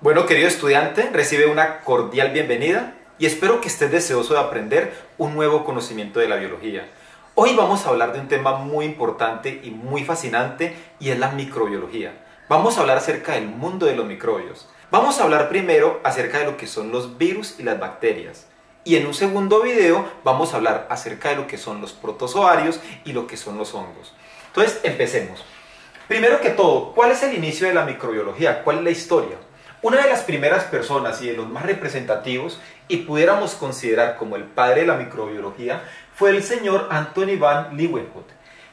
Bueno, querido estudiante, recibe una cordial bienvenida y espero que estés deseoso de aprender un nuevo conocimiento de la biología. Hoy vamos a hablar de un tema muy importante y muy fascinante y es la microbiología. Vamos a hablar acerca del mundo de los microbios. Vamos a hablar primero acerca de lo que son los virus y las bacterias. Y en un segundo video vamos a hablar acerca de lo que son los protozoarios y lo que son los hongos. Entonces, empecemos. Primero que todo, ¿cuál es el inicio de la microbiología? ¿Cuál es la historia? Una de las primeras personas y de los más representativos, y pudiéramos considerar como el padre de la microbiología, fue el señor Anthony van Leeuwenhoek.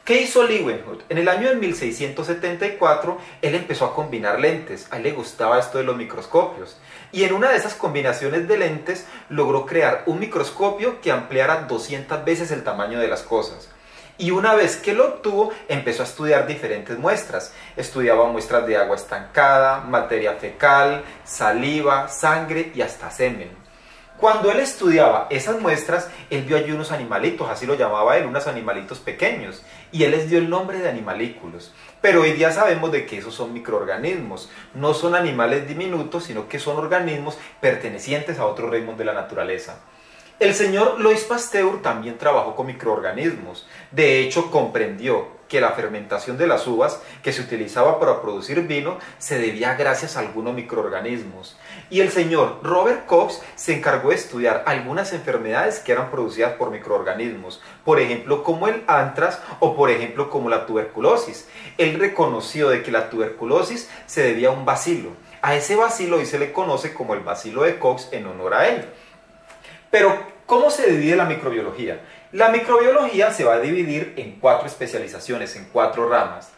¿Qué hizo Leeuwenhoek? En el año de 1674, él empezó a combinar lentes. A él le gustaba esto de los microscopios. Y en una de esas combinaciones de lentes, logró crear un microscopio que ampliara 200 veces el tamaño de las cosas. Y una vez que lo obtuvo, empezó a estudiar diferentes muestras. Estudiaba muestras de agua estancada, materia fecal, saliva, sangre y hasta semen. Cuando él estudiaba esas muestras, él vio allí unos animalitos, así lo llamaba él, unos animalitos pequeños, y él les dio el nombre de animalículos. Pero hoy día sabemos de que esos son microorganismos, no son animales diminutos, sino que son organismos pertenecientes a otros reinos de la naturaleza. El señor Louis Pasteur también trabajó con microorganismos. De hecho, comprendió que la fermentación de las uvas que se utilizaba para producir vino se debía gracias a algunos microorganismos. Y el señor Robert Koch se encargó de estudiar algunas enfermedades que eran producidas por microorganismos, por ejemplo como el antrax o por ejemplo como la tuberculosis. Él reconoció de que la tuberculosis se debía a un bacilo. A ese bacilo hoy se le conoce como el bacilo de Koch en honor a él. Pero, ¿cómo se divide la microbiología? La microbiología se va a dividir en 4 especializaciones, en 4 ramas.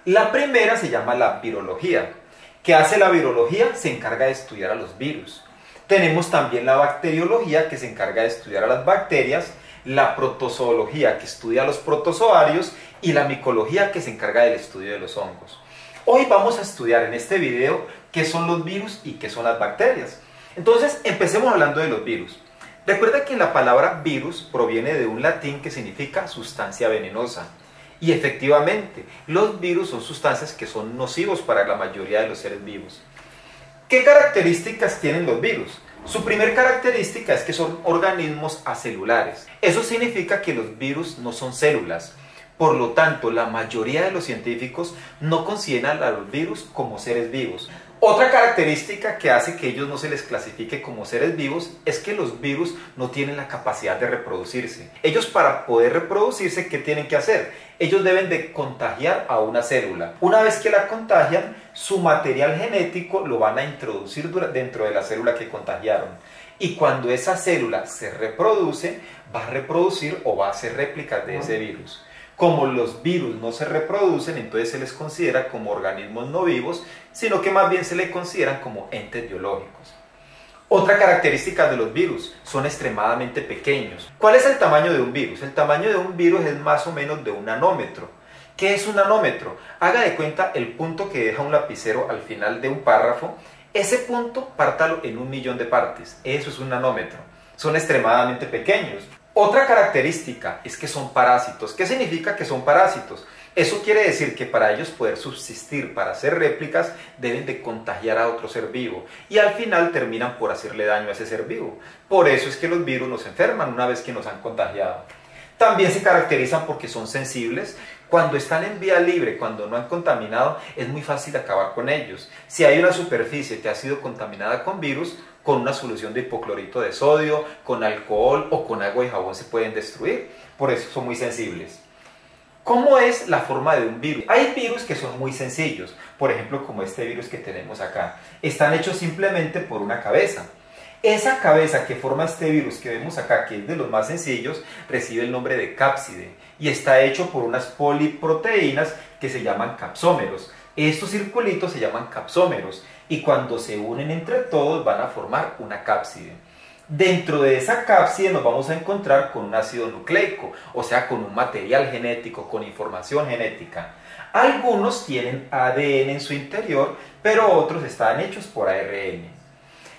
La primera se llama la virología. ¿Qué hace la virología? Se encarga de estudiar a los virus. Tenemos también la bacteriología, que se encarga de estudiar a las bacterias, la protozoología, que estudia a los protozoarios, y la micología, que se encarga del estudio de los hongos. Hoy vamos a estudiar en este video qué son los virus y qué son las bacterias. Entonces, empecemos hablando de los virus. Recuerda que la palabra virus proviene de un latín que significa sustancia venenosa. Y efectivamente, los virus son sustancias que son nocivos para la mayoría de los seres vivos. ¿Qué características tienen los virus? Su primer característica es que son organismos acelulares. Eso significa que los virus no son células. Por lo tanto, la mayoría de los científicos no consideran a los virus como seres vivos. Otra característica que hace que ellos no se les clasifique como seres vivos es que los virus no tienen la capacidad de reproducirse. Ellos, para poder reproducirse, ¿qué tienen que hacer? Ellos deben de contagiar a una célula. Una vez que la contagian, su material genético lo van a introducir dentro de la célula que contagiaron. Y cuando esa célula se reproduce, va a reproducir o va a hacer réplicas de ese virus. Como los virus no se reproducen, entonces se les considera como organismos no vivos, sino que más bien se les consideran como entes biológicos. Otra característica de los virus, son extremadamente pequeños. ¿Cuál es el tamaño de un virus? El tamaño de un virus es más o menos de un nanómetro. ¿Qué es un nanómetro? Haga de cuenta el punto que deja un lapicero al final de un párrafo. Ese punto, pártalo en 1.000.000 de partes. Eso es un nanómetro. Son extremadamente pequeños. Otra característica es que son parásitos. ¿Qué significa que son parásitos? Eso quiere decir que para ellos poder subsistir, para hacer réplicas, deben de contagiar a otro ser vivo. Y al final terminan por hacerle daño a ese ser vivo. Por eso es que los virus nos enferman una vez que nos han contagiado. También se caracterizan porque son sensibles. Cuando están en vía libre, cuando no han contaminado, es muy fácil acabar con ellos. Si hay una superficie que ha sido contaminada con virus, con una solución de hipoclorito de sodio, con alcohol o con agua y jabón se pueden destruir. Por eso son muy sensibles. ¿Cómo es la forma de un virus? Hay virus que son muy sencillos. Por ejemplo, como este virus que tenemos acá. Están hechos simplemente por una cabeza. Esa cabeza que forma este virus que vemos acá, que es de los más sencillos, recibe el nombre de cápside y está hecho por unas poliproteínas que se llaman capsómeros. Estos circulitos se llaman capsómeros y cuando se unen entre todos van a formar una cápside. Dentro de esa cápside nos vamos a encontrar con un ácido nucleico, o sea, con un material genético, con información genética. Algunos tienen ADN en su interior, pero otros están hechos por ARN.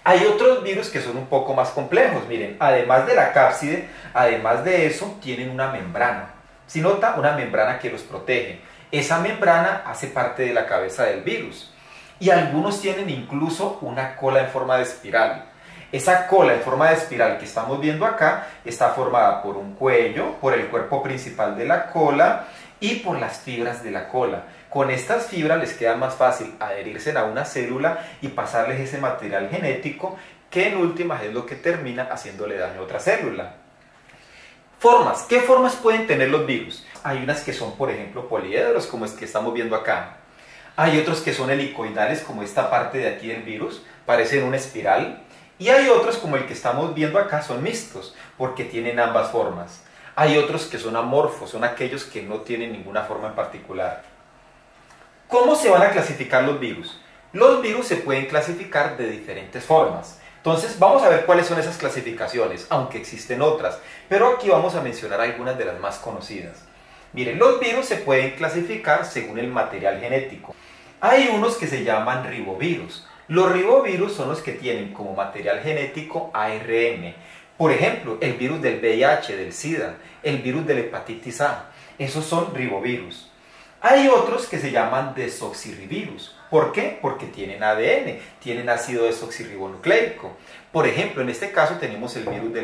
Hay otros virus que son un poco más complejos. Miren, además de la cápside, además de eso, tienen una membrana. Si nota, una membrana que los protege. Esa membrana hace parte de la cabeza del virus. y algunos tienen incluso una cola en forma de espiral. Esa cola en forma de espiral que estamos viendo acá está formada por un cuello, por el cuerpo principal de la cola y por las fibras de la cola. Con estas fibras les queda más fácil adherirse a una célula y pasarles ese material genético que en últimas es lo que termina haciéndole daño a otra célula. Formas. ¿Qué formas pueden tener los virus? Hay unas que son, por ejemplo, poliedros, como es que estamos viendo acá. Hay otros que son helicoidales, como esta parte de aquí del virus, parecen una espiral. Y hay otros, como el que estamos viendo acá, son mixtos, porque tienen ambas formas. Hay otros que son amorfos, son aquellos que no tienen ninguna forma en particular. ¿Cómo se van a clasificar los virus? Los virus se pueden clasificar de diferentes formas. Entonces vamos a ver cuáles son esas clasificaciones, aunque existen otras, pero aquí vamos a mencionar algunas de las más conocidas. Miren, los virus se pueden clasificar según el material genético. Hay unos que se llaman ribovirus. Los ribovirus son los que tienen como material genético ARN. Por ejemplo, el virus del VIH, del SIDA, el virus de la hepatitis A. Esos son ribovirus. Hay otros que se llaman desoxirrivirus. ¿Por qué? Porque tienen ADN, tienen ácido desoxirribonucleico. Por ejemplo, en este caso tenemos el virus de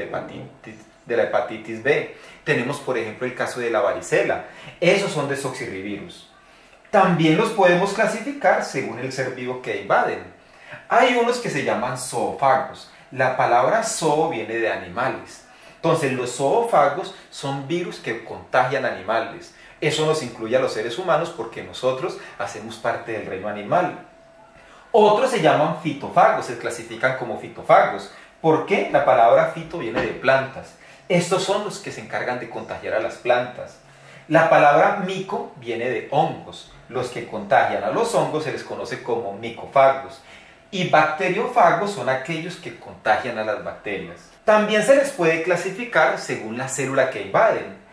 la hepatitis B. Tenemos, por ejemplo, el caso de la varicela. Esos son desoxirrivirus. También los podemos clasificar según el ser vivo que invaden. Hay unos que se llaman zoófagos. La palabra zoo viene de animales. Entonces, los zoófagos son virus que contagian animales. Eso nos incluye a los seres humanos porque nosotros hacemos parte del reino animal. Otros se llaman fitofagos, se clasifican como fitofagos. ¿Por qué? La palabra fito viene de plantas. Estos son los que se encargan de contagiar a las plantas. La palabra mico viene de hongos. Los que contagian a los hongos se les conoce como micofagos. Y bacteriófagos son aquellos que contagian a las bacterias. También se les puede clasificar según la célula que invaden.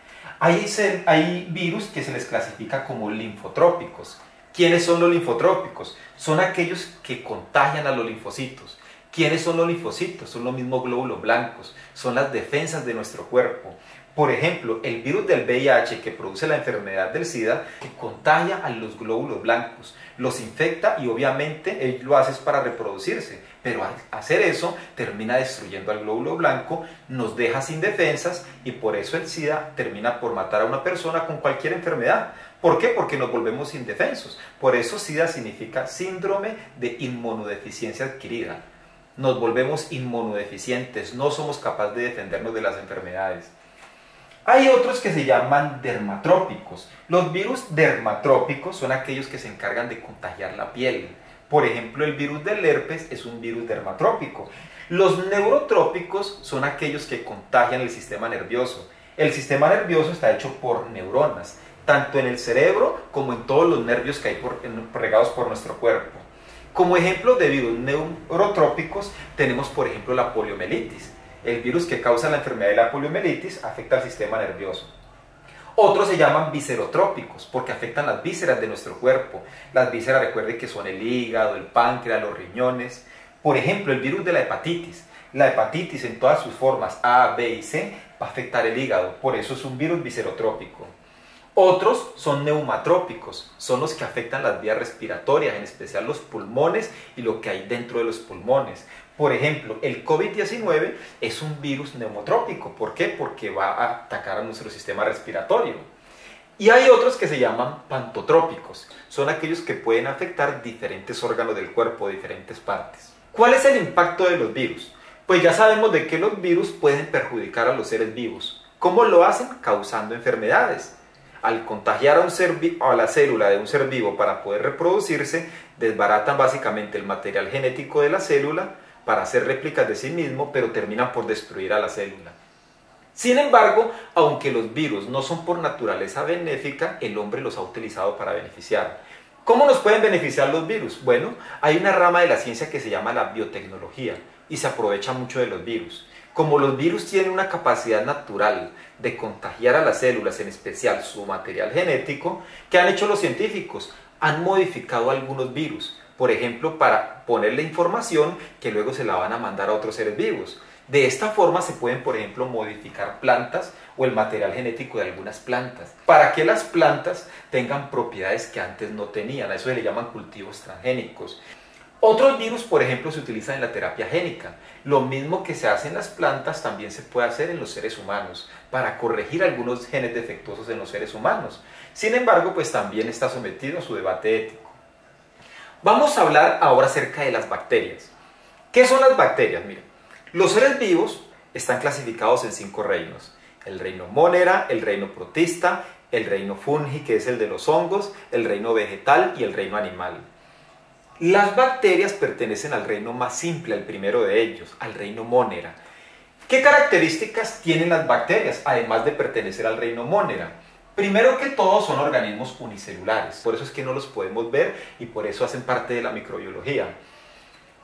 Hay virus que se les clasifica como linfotrópicos. ¿Quiénes son los linfotrópicos? Son aquellos que contagian a los linfocitos. ¿Quiénes son los linfocitos? Son los mismos glóbulos blancos. Son las defensas de nuestro cuerpo. Por ejemplo, el virus del VIH que produce la enfermedad del SIDA, que contagia a los glóbulos blancos, los infecta y obviamente él lo hace para reproducirse, pero al hacer eso termina destruyendo al glóbulo blanco, nos deja sin defensas y por eso el SIDA termina por matar a una persona con cualquier enfermedad. ¿Por qué? Porque nos volvemos indefensos. Por eso SIDA significa síndrome de inmunodeficiencia adquirida. Nos volvemos inmunodeficientes, no somos capaces de defendernos de las enfermedades. Hay otros que se llaman dermatrópicos. Los virus dermatrópicos son aquellos que se encargan de contagiar la piel. Por ejemplo, el virus del herpes es un virus dermatrópico. Los neurotrópicos son aquellos que contagian el sistema nervioso. El sistema nervioso está hecho por neuronas, tanto en el cerebro como en todos los nervios que hay regados por nuestro cuerpo. Como ejemplo de virus neurotrópicos tenemos, por ejemplo, la poliomielitis. El virus que causa la enfermedad de la poliomielitis afecta al sistema nervioso. Otros se llaman viscerotrópicos porque afectan las vísceras de nuestro cuerpo. Las vísceras, recuerden que son el hígado, el páncreas, los riñones. Por ejemplo, el virus de la hepatitis. La hepatitis en todas sus formas A, B y C va a afectar el hígado. Por eso es un virus viscerotrópico. Otros son neumatrópicos, son los que afectan las vías respiratorias, en especial los pulmones y lo que hay dentro de los pulmones. Por ejemplo, el COVID-19 es un virus neumotrópico. ¿Por qué? Porque va a atacar a nuestro sistema respiratorio. Y hay otros que se llaman pantotrópicos. Son aquellos que pueden afectar diferentes órganos del cuerpo, diferentes partes. ¿Cuál es el impacto de los virus? Pues ya sabemos de que los virus pueden perjudicar a los seres vivos. ¿Cómo lo hacen? Causando enfermedades. Al contagiar a la célula de un ser vivo para poder reproducirse, desbaratan básicamente el material genético de la célula para hacer réplicas de sí mismo, pero terminan por destruir a la célula. Sin embargo, aunque los virus no son por naturaleza benéfica, el hombre los ha utilizado para beneficiar. ¿Cómo nos pueden beneficiar los virus? Bueno, hay una rama de la ciencia que se llama la biotecnología y se aprovecha mucho de los virus. Como los virus tienen una capacidad natural de contagiar a las células, en especial su material genético, ¿qué han hecho los científicos? Han modificado algunos virus, por ejemplo, para ponerle información que luego se la van a mandar a otros seres vivos. De esta forma se pueden, por ejemplo, modificar plantas o el material genético de algunas plantas, para que las plantas tengan propiedades que antes no tenían. A eso se le llaman cultivos transgénicos. Otros virus, por ejemplo, se utilizan en la terapia génica. Lo mismo que se hace en las plantas también se puede hacer en los seres humanos para corregir algunos genes defectuosos en los seres humanos. Sin embargo, pues también está sometido a su debate ético. Vamos a hablar ahora acerca de las bacterias. ¿Qué son las bacterias? Miren, los seres vivos están clasificados en 5 reinos. El reino Monera, el reino protista, el reino fungi, que es el de los hongos, el reino vegetal y el reino animal. Las bacterias pertenecen al reino más simple, al primero de ellos, al reino Monera. ¿Qué características tienen las bacterias, además de pertenecer al reino Monera? Primero que todo, son organismos unicelulares, por eso es que no los podemos ver y por eso hacen parte de la microbiología.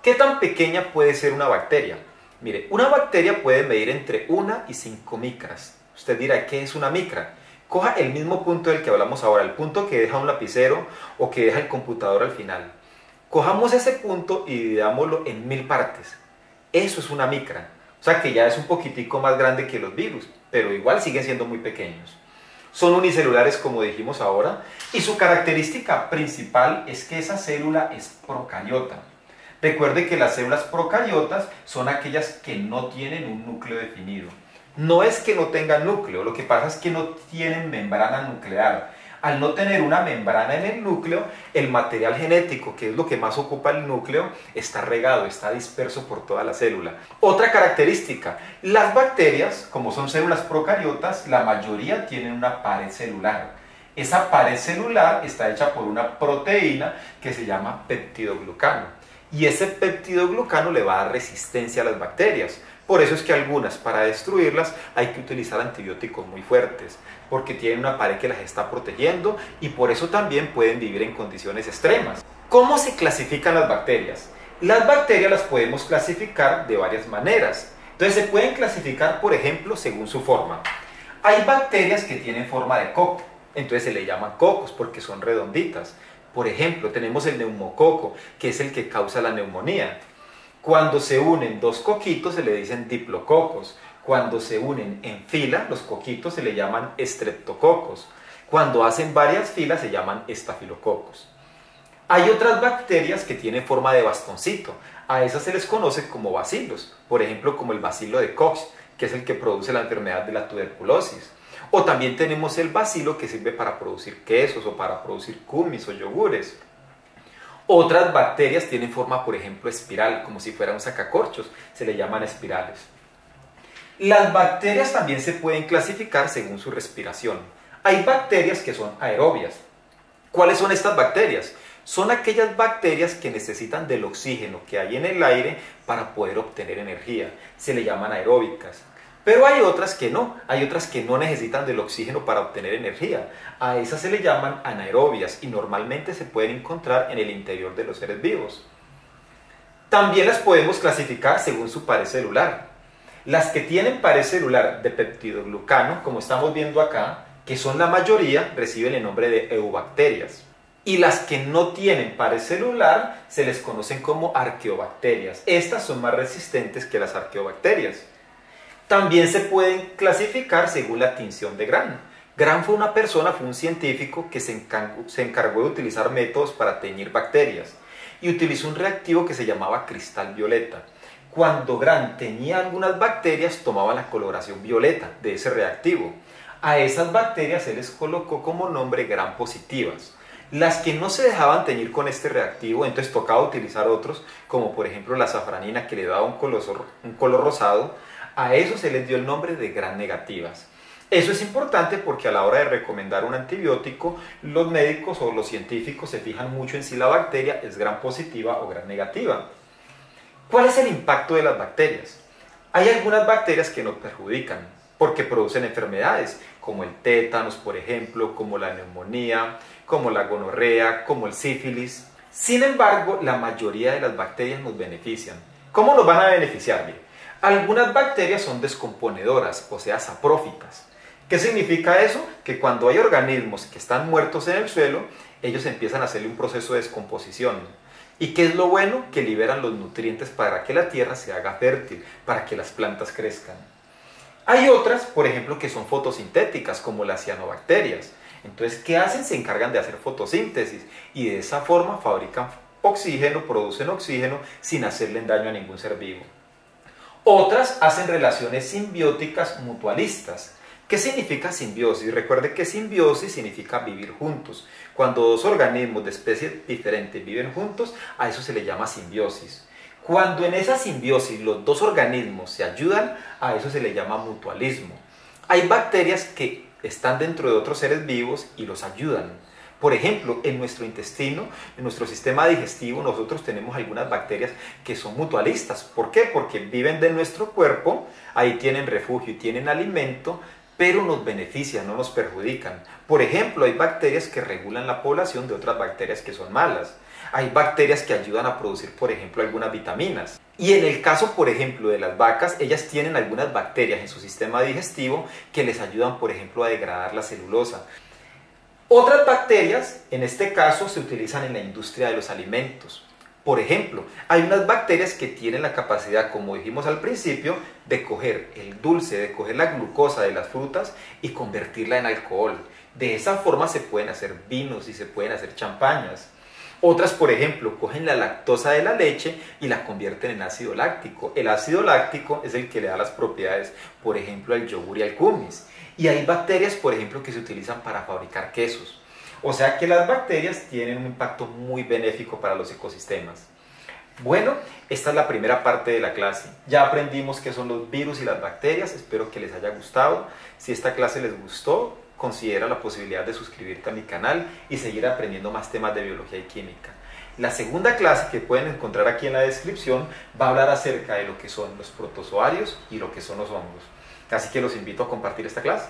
¿Qué tan pequeña puede ser una bacteria? Mire, una bacteria puede medir entre 1 y 5 micras. Usted dirá, ¿qué es una micra? Coja el mismo punto del que hablamos ahora, el punto que deja un lapicero o que deja el computador al final. Cojamos ese punto y dividámoslo en 1000 partes. Eso es una micra. O sea que ya es un poquitico más grande que los virus, pero igual siguen siendo muy pequeños. Son unicelulares, como dijimos ahora, y su característica principal es que esa célula es procariota. Recuerde que las células procariotas son aquellas que no tienen un núcleo definido. No es que no tengan núcleo, lo que pasa es que no tienen membrana nuclear. Al no tener una membrana en el núcleo, el material genético, que es lo que más ocupa el núcleo, está regado, está disperso por toda la célula. Otra característica, las bacterias, como son células procariotas, la mayoría tienen una pared celular. Esa pared celular está hecha por una proteína que se llama peptidoglucano. Y ese peptidoglucano le va a dar resistencia a las bacterias. Por eso es que algunas, para destruirlas, hay que utilizar antibióticos muy fuertes, porque tienen una pared que las está protegiendo y por eso también pueden vivir en condiciones extremas. ¿Cómo se clasifican las bacterias? Las bacterias las podemos clasificar de varias maneras. Entonces se pueden clasificar, por ejemplo, según su forma. Hay bacterias que tienen forma de coco, entonces se le llaman cocos porque son redonditas. Por ejemplo, tenemos el neumococo, que es el que causa la neumonía. Cuando se unen 2 coquitos se le dicen diplococos. Cuando se unen en fila, los coquitos se le llaman estreptococos. Cuando hacen varias filas se llaman estafilococos. Hay otras bacterias que tienen forma de bastoncito. A esas se les conoce como bacilos. Por ejemplo, como el bacilo de Koch, que es el que produce la enfermedad de la tuberculosis. O también tenemos el bacilo que sirve para producir quesos o para producir kumis o yogures. Otras bacterias tienen forma, por ejemplo, espiral, como si fuera un sacacorchos, se le llaman espirales. Las bacterias también se pueden clasificar según su respiración. Hay bacterias que son aerobias. ¿Cuáles son estas bacterias? Son aquellas bacterias que necesitan del oxígeno que hay en el aire para poder obtener energía. Se le llaman aeróbicas. Pero hay otras que no necesitan del oxígeno para obtener energía. A esas se le llaman anaerobias y normalmente se pueden encontrar en el interior de los seres vivos. También las podemos clasificar según su pared celular. Las que tienen pared celular de peptidoglucano, como estamos viendo acá, que son la mayoría, reciben el nombre de eubacterias. Y las que no tienen pared celular se les conocen como arqueobacterias. Estas son más resistentes que las arqueobacterias. También se pueden clasificar según la tinción de Gram. Gram fue un científico que se encargó de utilizar métodos para teñir bacterias y utilizó un reactivo que se llamaba cristal violeta. Cuando Gram teñía algunas bacterias, tomaba la coloración violeta de ese reactivo. A esas bacterias se les colocó como nombre Gram positivas. Las que no se dejaban teñir con este reactivo, entonces tocaba utilizar otros, como por ejemplo la safranina que le daba un color rosado. A eso se les dio el nombre de Gram negativas. Eso es importante porque a la hora de recomendar un antibiótico, los médicos o los científicos se fijan mucho en si la bacteria es Gram positiva o Gram negativa. ¿Cuál es el impacto de las bacterias? Hay algunas bacterias que nos perjudican porque producen enfermedades, como el tétanos, por ejemplo, como la neumonía, como la gonorrea, como el sífilis. Sin embargo, la mayoría de las bacterias nos benefician. ¿Cómo nos van a beneficiar? Bien, algunas bacterias son descomponedoras, o sea, saprófitas. ¿Qué significa eso? Que cuando hay organismos que están muertos en el suelo, ellos empiezan a hacerle un proceso de descomposición. ¿Y qué es lo bueno? Que liberan los nutrientes para que la tierra se haga fértil, para que las plantas crezcan. Hay otras, por ejemplo, que son fotosintéticas, como las cianobacterias. Entonces, ¿qué hacen? Se encargan de hacer fotosíntesis y de esa forma fabrican oxígeno, producen oxígeno sin hacerle daño a ningún ser vivo. Otras hacen relaciones simbióticas mutualistas. ¿Qué significa simbiosis? Recuerde que simbiosis significa vivir juntos. Cuando dos organismos de especies diferentes viven juntos, a eso se le llama simbiosis. Cuando en esa simbiosis los dos organismos se ayudan, a eso se le llama mutualismo. Hay bacterias que están dentro de otros seres vivos y los ayudan. Por ejemplo, en nuestro intestino, en nuestro sistema digestivo, nosotros tenemos algunas bacterias que son mutualistas. ¿Por qué? Porque viven de nuestro cuerpo, ahí tienen refugio y tienen alimento, pero nos benefician, no nos perjudican. Por ejemplo, hay bacterias que regulan la población de otras bacterias que son malas. Hay bacterias que ayudan a producir, por ejemplo, algunas vitaminas. Y en el caso, por ejemplo, de las vacas, ellas tienen algunas bacterias en su sistema digestivo que les ayudan, por ejemplo, a degradar la celulosa. Otras bacterias, en este caso, se utilizan en la industria de los alimentos. Por ejemplo, hay unas bacterias que tienen la capacidad, como dijimos al principio, de coger el dulce, de coger la glucosa de las frutas y convertirla en alcohol. De esa forma se pueden hacer vinos y se pueden hacer champañas. Otras, por ejemplo, cogen la lactosa de la leche y la convierten en ácido láctico. El ácido láctico es el que le da las propiedades, por ejemplo, al yogur y al kumis. Y hay bacterias, por ejemplo, que se utilizan para fabricar quesos. O sea que las bacterias tienen un impacto muy benéfico para los ecosistemas. Bueno, esta es la primera parte de la clase. Ya aprendimos qué son los virus y las bacterias. Espero que les haya gustado. Si esta clase les gustó, considera la posibilidad de suscribirte a mi canal y seguir aprendiendo más temas de biología y química. La segunda clase, que pueden encontrar aquí en la descripción, va a hablar acerca de lo que son los protozoarios y lo que son los hongos. Así que los invito a compartir esta clase.